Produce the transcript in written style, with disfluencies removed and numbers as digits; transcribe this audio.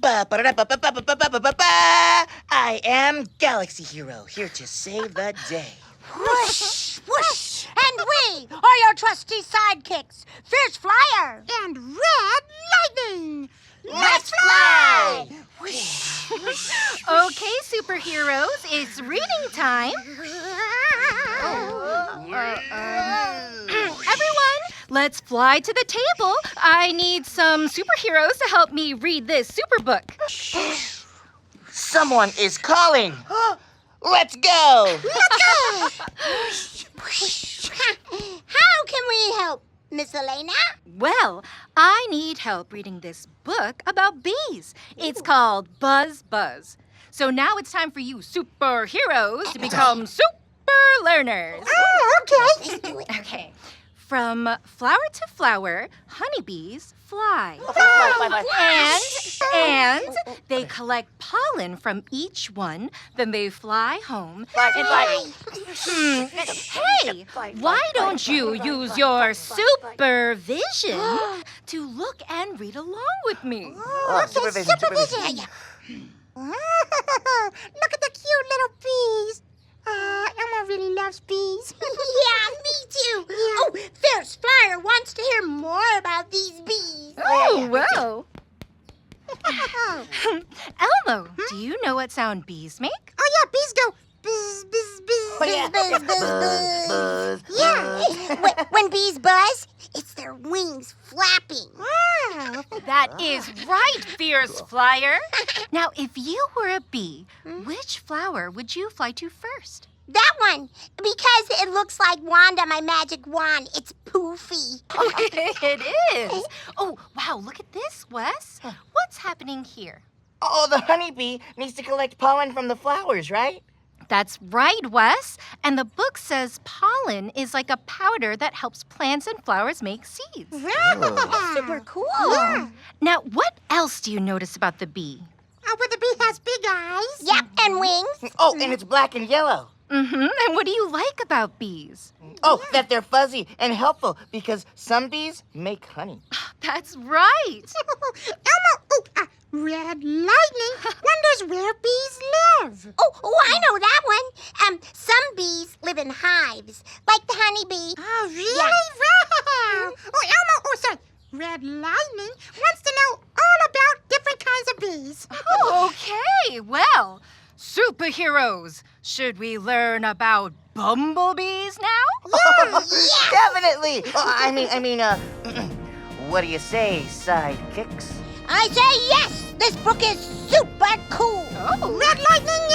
I am Galaxy Hero, here to save the day. Whoosh, whoosh, and we are your trusty sidekicks, Fierce Flyer and Red Lightning. Let's fly! Okay, superheroes, it's reading time. Everyone, let's fly to the table. I need some superheroes to help me read this superbook. Someone is calling. Let's go. How can we help, Miss Elena? Well, I need help reading this book about bees. It's called Buzz Buzz. So now it's time for you superheroes to become super learners. Oh, okay. Let's do it. Okay. From flower to flower, honeybees fly. And they collect pollen from each one, then they fly home. Hey, why don't you use your supervision to look and read along with me? Supervision. Look at the cute little bees. Elmo really loves bees. Yeah, me too. Oh, Fierce Flyer wants to hear more about these bees. Oh, well. Elmo, do you know what sound bees make? Oh, yeah, bees go buzz, buzz, buzz. Buzz, buzz, buzz, buzz. Yeah, when bees buzz, it's their wings flapping. Wow. That is right, Fierce Flyer. Now, if you were a bee, which flower would you fly to first? That one, because it looks like Wanda, my magic wand. It's poofy. It is. Oh, wow, look at this, Wes. What's happening here? Oh, the honeybee needs to collect pollen from the flowers, right? That's right, Wes. And the book says pollen is like a powder that helps plants and flowers make seeds. Super cool. Yeah. Now, what else do you notice about the bee? Oh, but the bee has big eyes. Yep, and wings. Oh, and it's black and yellow. And what do you like about bees? Oh, that they're fuzzy and helpful because some bees make honey. That's right. Elmo, Red Lightning wonders where bees live. Oh, I know that one. Some bees live in hives, like the honeybee. Oh, really? Yeah. Wow. Oh, sorry. Red Lightning wants to know all about different kinds of bees. Okay, well, superheroes, should we learn about bumblebees now? Definitely. What do you say, sidekicks? I say yes. This book is super cool. Oh. Red Lightning